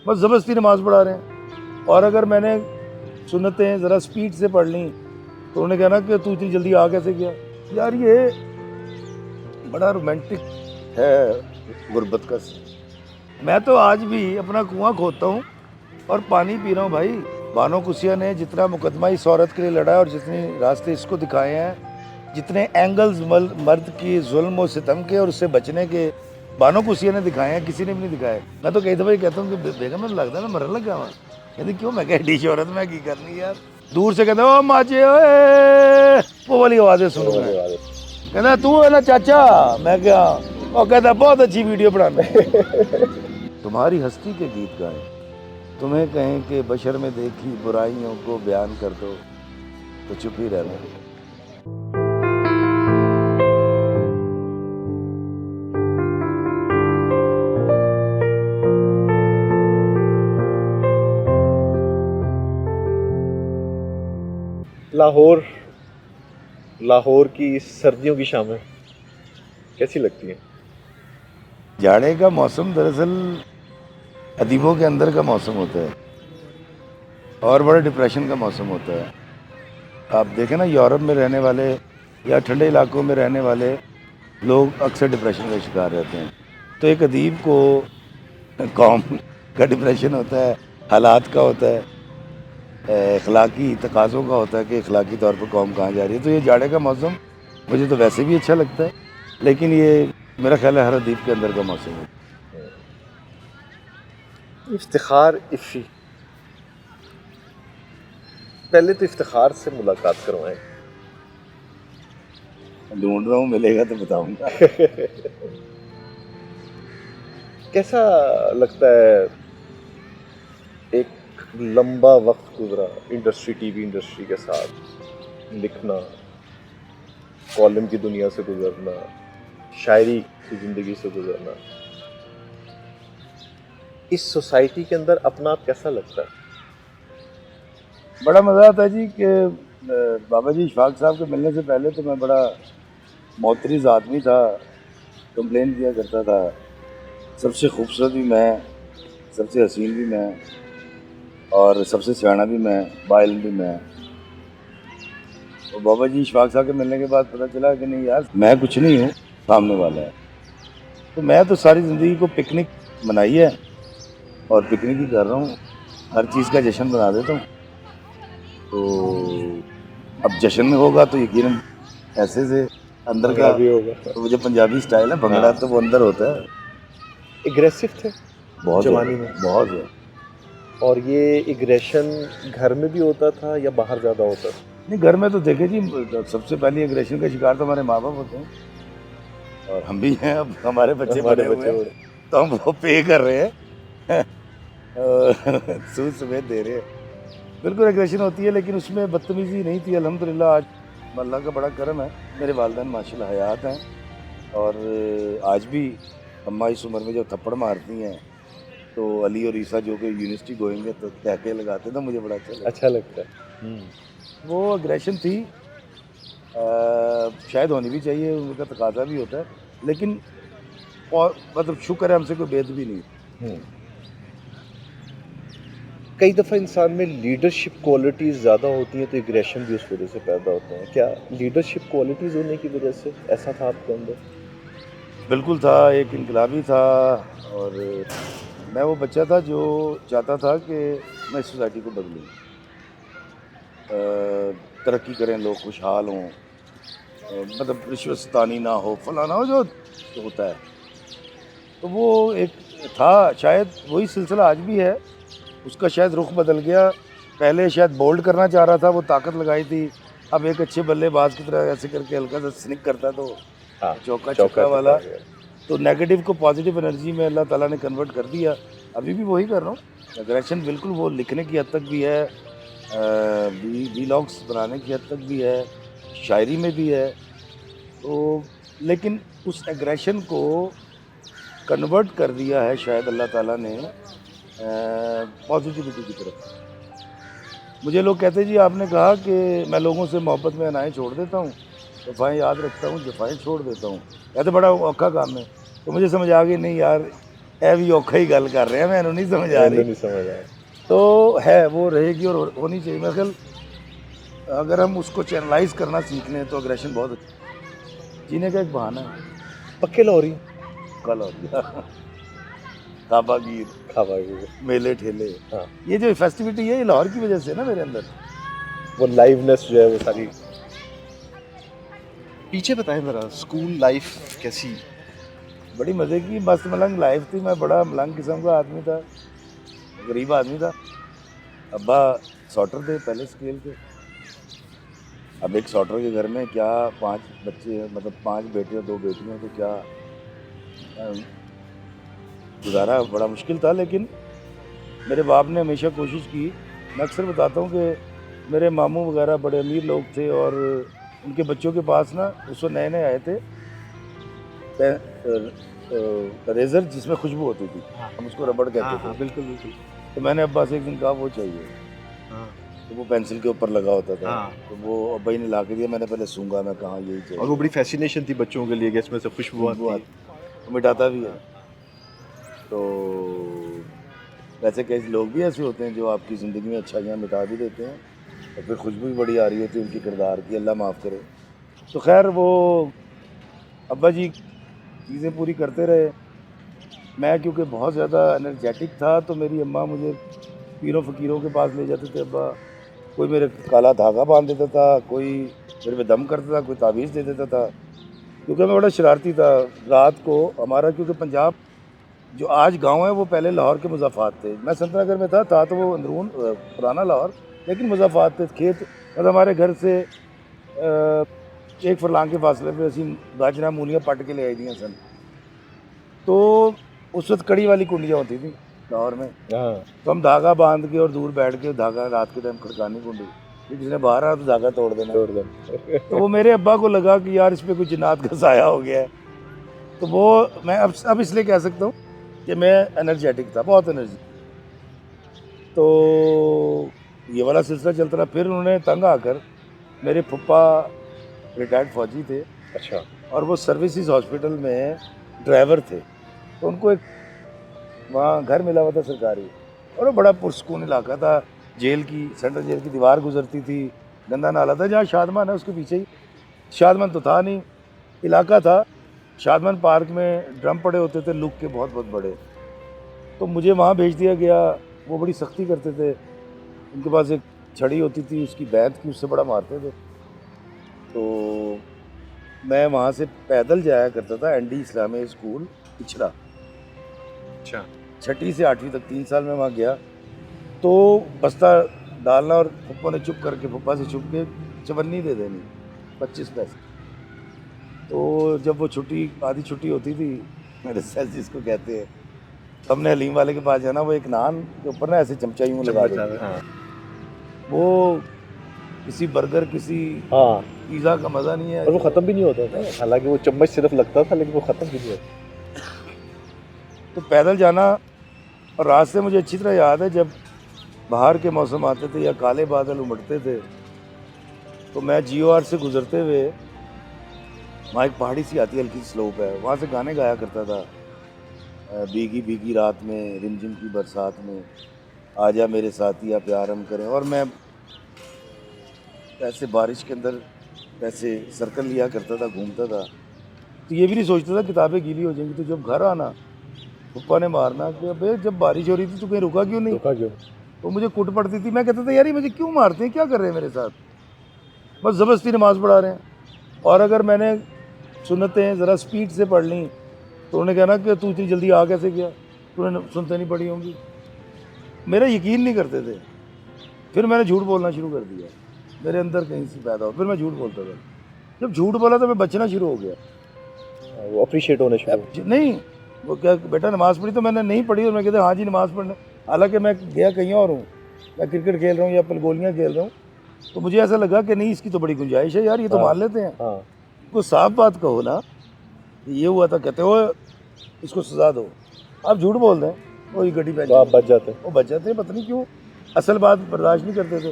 बस ज़बरदस्ती नमाज़ पढ़ा रहे हैं। और अगर मैंने सुन्नतें ज़रा स्पीड से पढ़ ली तो उन्होंने कहना कि तू इतनी जल्दी आ कैसे गया। यार ये बड़ा रोमांटिक है गुर्बत का। मैं तो आज भी अपना कुआं खोदता हूँ और पानी पी रहा हूँ भाई। बानो कुसिया ने जितना मुकदमा इस औरत के लिए लड़ा है और जितने रास्ते इसको दिखाए हैं, जितने एंगल्स मर्द की जुल्म और सितम के और उससे बचने के बानो कुसिया ने दिखाए हैं, किसी ने भी नहीं दिखाए। मैं तो कई दफ़ा ही कहता हूँ कि बेगम में लगता है मैं मरने लग गया वहाँ। कहती क्यों? मैं कह डी औरत मैं की करनी यार। दूर से कहते ओ माचे ओए, वो वाली आवाज़ें सुन रहे हैं। कहता तू है ना चाचा? मैं क्या? और कहता बहुत अच्छी वीडियो बनाना। तुम्हारी हस्ती के गीत गाएं, तुम्हें कहें कि बशर में देखी बुराइयों को बयान कर दो तो चुप ही रहना। लाहौर की सर्दियों की शामें कैसी लगती हैं? जाड़े का मौसम दरअसल अदीबों के अंदर का मौसम होता है और बड़ा डिप्रेशन का मौसम होता है। आप देखें ना, यूरोप में रहने वाले या ठंडे इलाकों में रहने वाले लोग अक्सर डिप्रेशन का शिकार रहते हैं। तो एक अदीब को कौम का डिप्रेशन होता है, हालात का होता है, अखलाकी तकाज़ों का होता है कि अखलाकी तौर पर कौम कहाँ जा रही है। तो ये जाड़े का मौसम मुझे तो वैसे भी अच्छा लगता है, लेकिन ये मेरा ख्याल है हर अदीब के अंदर का मौसम है। इफ्तिखार इफ़ी, पहले तो इफ्तिखार से मुलाकात करवाएं। ढूंढ रहा हूँ, मिलेगा तो बताऊंगा। कैसा लगता है एक लंबा वक्त गुजरा टीवी इंडस्ट्री के साथ, लिखना, कॉलम की दुनिया से गुजरना, शायरी की ज़िंदगी से गुजरना, इस सोसाइटी के अंदर अपना आप कैसा लगता है? बड़ा मज़ा आता है जी कि बाबा जी इशफाक साहब के मिलने से पहले तो मैं बड़ा मोतरिज़ आदमी था, कंप्लेन किया करता था सबसे खूबसूरत भी मैं, सबसे हसीन भी मैं और सबसे सियाना भी मैं, बाइल भी मैं। तो बाबा जी इशफाक साहब के मिलने के बाद पता चला कि नहीं यार, मैं कुछ नहीं हूँ, सामने वाला है। तो मैं तो सारी ज़िंदगी को पिकनिक मनाई है और पिकनिक ही कर रहा हूँ, हर चीज़ का जश्न बना देता हूँ। तो अब जश्न में होगा तो यकीनन ऐसे से अंदर का भी होगा। तो वो जो पंजाबी स्टाइल है भंगड़ा, तो वो अंदर होता है। एग्रेसिव थे बहुत जवानी ज़्यादा, में, बहुत ज़्यादा। और ये एग्रेशन घर में भी होता था या बाहर ज़्यादा होता था? नहीं, घर में तो देखे जी, सबसे पहले एग्रेशन का शिकार तो हमारे माँ बाप होते हैं और हम भी हैं। अब हमारे बच्चे बड़े हुए हैं तो हम वो पे कर रहे हैं। सूद समेत दे रहे हैं। बिल्कुल एग्रेशन होती है, लेकिन उसमें बदतमीज़ी नहीं थी। अल्हम्दुलिल्लाह आज अल्लाह का बड़ा करम है, मेरे वालिदैन माशाल्लाह हयात हैं और आज भी अम्मा इस उम्र में जब थप्पड़ मारती हैं तो अली और ईसा जो कि यूनिवर्सिटी गोएंगे तो तहके लगाते तो मुझे बड़ा अच्छा लगता है। वो एग्रेशन थी, शायद होनी भी चाहिए, उनका तकाजा भी होता है, लेकिन और मतलब शुक्र है हमसे कोई बेद भी नहीं। कई दफ़ा इंसान में लीडरशिप क्वालिटीज़ ज़्यादा होती हैं तो एग्रेशन भी उस वजह से पैदा होते हैं। क्या लीडरशिप क्वालिटीज़ होने की वजह से ऐसा था आपके अंदर? बिल्कुल था, एक इनकलाबी था और मैं वो बच्चा था जो चाहता था कि मैं सोसाइटी को बदलूँ, तरक्की करें, लोग खुशहाल हों, मतलब रिश्वतस्तानी ना हो, फलाना हो जो होता है। तो वो एक था, शायद वही सिलसिला आज भी है। उसका शायद रुख बदल गया। पहले शायद बोल्ड करना चाह रहा था, वो ताकत लगाई थी। अब एक अच्छे बल्लेबाज की तरह ऐसे करके हल्का सा स्निक करता तो चौका छक्का वाला। तो नेगेटिव को पॉजिटिव एनर्जी में अल्लाह ताला ने कन्वर्ट कर दिया। अभी भी वही कर रहा हूँ। एग्रेशन बिल्कुल वो लिखने की हद तक भी है, व्लॉग्स बनाने की हद तक भी है, शायरी में भी है। तो लेकिन उस एग्रेशन को कन्वर्ट कर दिया है शायद अल्लाह ताला ने पॉजिटिविटी की तरफ। मुझे लोग कहते हैं जी आपने कहा कि मैं लोगों से मोहब्बत में अनाएँ छोड़ देता हूँ, वफ़ाएँ याद रखता हूँ, जफ़ाएँ छोड़ देता हूँ। कहते बड़ा औखा काम है। तो मुझे समझ आ गई नहीं यार, ਇਹ ਵੀ ਔਖਾ ਹੀ ਗੱਲ ਕਰ रहे हैं, मैंने नहीं समझ आ मैंने रही। नहीं समझ आया। तो है, वो रहेगी और होनी चाहिए। मेरे ख्याल अगर हम उसको चैनलाइज करना सीख लें तो एग्रेशन बहुत अच्छा जीने का एक बहाना है। पक्के लाहौरी कल हो गया काबागीर, खावागे। मेले ठेले, हाँ, ये जो फेस्टिविटी है ये लाहौर की वजह से है ना मेरे अंदर। वो लाइवनेस जो है वो सारी। पीछे बताएं जरा, स्कूल लाइफ कैसी? बड़ी मज़े की मस्त मलंग लाइफ थी। मैं बड़ा मलंग किस्म का आदमी था, गरीब आदमी था। अब्बा सॉटर थे पहले स्केल के। अब एक सॉटर के घर में क्या 5 बच्चे, मतलब 5 बेटे और 2 बेटियां, तो क्या गुजारा बड़ा मुश्किल था। लेकिन मेरे बाप ने हमेशा कोशिश की। मैं अक्सर बताता हूँ कि मेरे मामू वगैरह बड़े अमीर लोग थे और उनके बच्चों के पास ना उस वक्त नए नए आए थे रेज़र जिसमें खुशबू होती थी, हम उसको रबड़ कहते थे। बिल्कुल बिल्कुल। तो मैंने अब्बा से एक दिन कहा वो चाहिए, हाँ, तो वो पेंसिल के ऊपर लगा होता था। हाँ। तो वो अब्बा ही ने ला के दिया। मैंने पहले सूंघा, मैं कहा यही चाहिए। और वो बड़ी फैसिनेशन थी बच्चों के लिए कि इसमें से खुशबू आती है। वो मिटाता भी है। तो वैसे कई लोग भी ऐसे होते हैं जो आपकी ज़िंदगी में अच्छाइयाँ मिटा भी देते हैं और फिर खुशबू भी बड़ी आ रही होती है उनकी किरदार की, अल्लाह माफ़ करे। तो खैर वो अब्बा जी चीज़ें पूरी करते रहे। मैं क्योंकि बहुत ज़्यादा एनर्जेटिक था तो मेरी अम्मा मुझे पीरों फ़कीरों के पास ले जाते थे। अब्बा कोई मेरे काला धागा बांध देता था, कोई मेरे पे दम करता था, कोई तावीज़ दे देता था। क्योंकि मैं बड़ा शरारती था। रात को हमारा, क्योंकि पंजाब जो आज गांव है वो पहले लाहौर के मुज़ाफ़ात थे। मैं संतनगर में था तो वो अंदरून पुराना लाहौर, लेकिन मुज़ाफ़ात थे खेत। मतलब हमारे घर से 1 फरलांग के फासले पे असी गाजरा मूलियाँ पट के ले आई दी सन। तो उस वक्त कड़ी वाली कुंडियाँ होती थी लाहौर में। हाँ, तो हम धागा बांध के और दूर बैठ के धागा रात के टाइम खड़कानी कुंडी, फिर किसी ने बाहर आया तो धागा तोड़ देना। छोड़ दे। तो वो मेरे अब्बा को लगा कि यार इस पे कोई जिन्नात का साया हो गया है। तो वो मैं अब इसलिए कह सकता हूँ कि मैं एनर्जेटिक था, बहुत एनर्जी। तो ये वाला सिलसिला चलता रहा। फिर उन्होंने तंग आकर, मेरे फुप्पा रिटायर्ड फौजी थे अच्छा, और वो सर्विसेज हॉस्पिटल में ड्राइवर थे। तो उनको एक वहाँ घर मिला हुआ था सरकारी, और वो बड़ा पुरस्कून इलाका था। जेल की, सेंट्रल जेल की दीवार गुजरती थी, गंदा नाला था। जहाँ शादमान है उसके पीछे ही, शादमान तो था नहीं, इलाका था। शादमान पार्क में ड्रम पड़े होते थे लुक के, बहुत बहुत बड़े। तो मुझे वहाँ भेज दिया गया। वो बड़ी सख्ती करते थे। उनके पास एक छड़ी होती थी, उसकी बैत की, उससे बड़ा मारते थे। तो मैं वहाँ से पैदल जाया करता था एनडी इस्लामिक स्कूल पिछड़ा। अच्छा। 6ठी से 8वीं तक 3 साल में वहाँ गया। तो बस्ता डालना और पप्पा ने चुप करके, पप्पा से छुप के चवन्नी दे देनी 25 पैसे। तो जब वो छुट्टी, आधी छुट्टी होती थी, रिसेस जिसको कहते हैं, तो हमने हलीम वाले के पास जाना। वो एक नान के ऊपर ना ऐसे चमचा यूँ लगा देते। हाँ, वो किसी बर्गर, किसी हाँ। पिज़्ज़ा का मज़ा नहीं है। और वो ख़त्म भी नहीं होता था, हालांकि वो चम्मच सिर्फ लगता था लेकिन वो ख़त्म भी नहीं होता। तो पैदल जाना, और रात से मुझे अच्छी तरह याद है जब बाहर के मौसम आते थे या काले बादल उमड़ते थे, तो मैं GOR से गुजरते हुए, वहाँ एक पहाड़ी सी आती है, हल्की स्लोप है, वहाँ से गाने गाया करता था। भीगी भीगी रात में, रिमझिम की बरसात में, आजा मेरे साथिया प्यार हम करें। और मैं ऐसे बारिश के अंदर ऐसे सर्कल लिया करता था, घूमता था। तो ये भी नहीं सोचता था किताबें गीली हो जाएंगी। तो जब घर आना, पप्पा ने मारना कि अबे जब बारिश हो रही थी तो कहीं रुका क्यों नहीं। धोखा क्यों? तो मुझे कुट पड़ती थी। मैं कहता था यार ये मुझे क्यों मारते हैं, क्या कर रहे हैं मेरे साथ, बस ज़बरदस्ती नमाज़ पढ़ा रहे हैं। और अगर मैंने सुन्नतें ज़रा स्पीड से पढ़ ली तो उन्होंने कहना कि तू इतनी जल्दी आ कैसे गया, तूने सुनते नहीं पढ़ी होंगी। मेरा यकीन नहीं करते थे। फिर मैंने झूठ बोलना शुरू कर दिया, मेरे अंदर कहीं से पैदा हो। फिर मैं झूठ बोलता था। जब झूठ बोला तो मैं बचना शुरू हो गया। वो अप्रिशिएट होने शुरू। नहीं, वो क्या बेटा नमाज़ पढ़ी, तो मैंने नहीं पढ़ी और मैं कहता हाँ जी नमाज़ पढ़ने। हालांकि मैं गया कहीं और हूँ, मैं क्रिकेट खेल रहा हूँ या पलगोलियाँ खेल रहा हूँ, तो मुझे ऐसा लगा कि नहीं इसकी तो बड़ी गुंजाइश है यार, ये तो मान लेते हैं। हाँ, कोई साफ बात कहो ना, ये हुआ था, कहते हो इसको सज़ा दो। आप झूठ बोल दें वही गड्डी तो आप बच जाते हैं। वो बच जाते हैं, पता नहीं क्यों असल बात बर्दाश्त नहीं करते थे।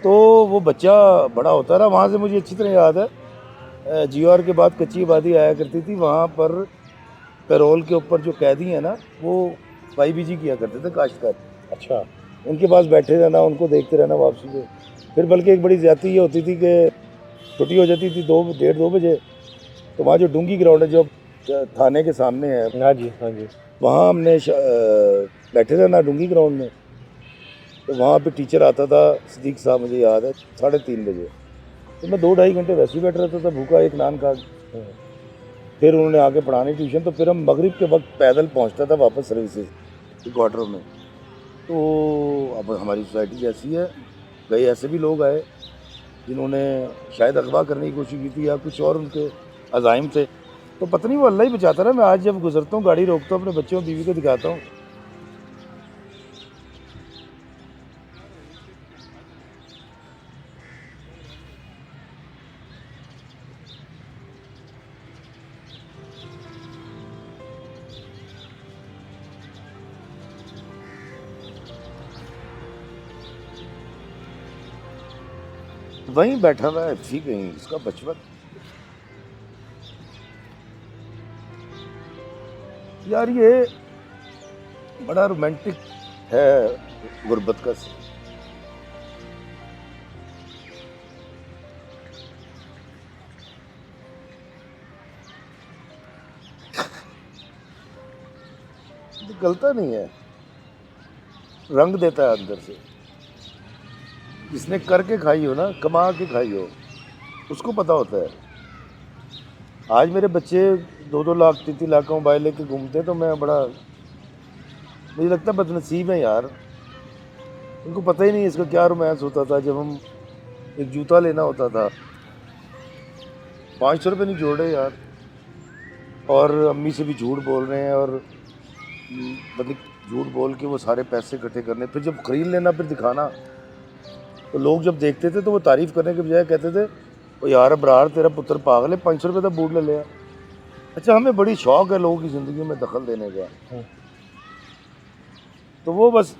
तो वो बच्चा बड़ा होता रहा। वहाँ से मुझे अच्छी तरह याद है, GOR के बाद कच्ची आबादी आया करती थी। वहाँ पर पैरोल के ऊपर जो कैदी हैं ना, वो YBG किया करते थे, काश्तकार। अच्छा। उनके पास बैठे रहना, उनको देखते रहना वापसी पे। फिर बल्कि एक बड़ी ज़्यादती ये होती थी कि छुट्टी हो जाती थी 2 बजे, तो वहाँ जो डूंगी ग्राउंड है, जो थाने के सामने है, हाँ जी, हाँ जी। वहाँ हमने बैठे रहना डूंगी ग्राउंड में। तो वहाँ पे टीचर आता था, सदीक साहब, मुझे याद है, 3:30 बजे। तो मैं 2-2.5 घंटे वैसे ही बैठ रहता था भूखा, एक नान खा के। फिर उन्होंने आके पढ़ानी ट्यूशन, तो फिर हम मगरिब के वक्त पैदल पहुँचता था वापस सर्विसेज क्वार्टर में। तो अब हमारी सोसाइटी जैसी है, कई ऐसे भी लोग आए जिन्होंने शायद अगवा करने की कोशिश की थी या कुछ और उनके अज़ाइम थे। तो पता नहीं, वो अल्लाह ही बचाता रहा। मैं आज जब गुजरता हूँ, गाड़ी रोकता हूँ, अपने बच्चों बीवी को दिखाता हूँ। वहीं बैठा हुआ है, ठीक कहीं इसका बचपन। यार ये बड़ा रोमांटिक है गुर्बत का सीन। गलता नहीं है, रंग देता है अंदर से। जिसने करके खाई हो ना, कमा के खाई हो, उसको पता होता है। आज मेरे बच्चे 2-2 लाख 3-3 लाख का मोबाइल लेके घूमते हैं, तो मैं बड़ा, मुझे लगता है बदनसीब है यार। उनको पता ही नहीं इसका क्या रोमांस होता था। जब हम एक जूता लेना होता था, 500 रुपये नहीं जोड़ रहे यार, और अम्मी से भी झूठ बोल रहे हैं, और मतलब झूठ बोल के वो सारे पैसे इकट्ठे करने, फिर जब खरीद लेना, फिर दिखाना। तो लोग जब देखते थे तो वो तारीफ़ करने के बजाय कहते थे, ओ यार अबरार, तेरा पुत्र पागल है, 500 रुपये का बूट ले लिया। अच्छा, हमें बड़ी शौक है लोगों की ज़िंदगी में दखल देने का। तो वो बस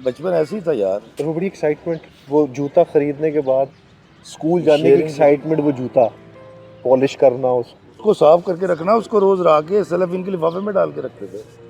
बचपन ऐसे ही था यार। तो वो बड़ी एक्साइटमेंट, वो जूता खरीदने के बाद स्कूल जाने की Sharing एक्साइटमेंट, वो जूता पॉलिश करना, उसको साफ करके रखना, उसको रोज़ ला के सेलोफेन के लिफाफे में डाल के रखते थे।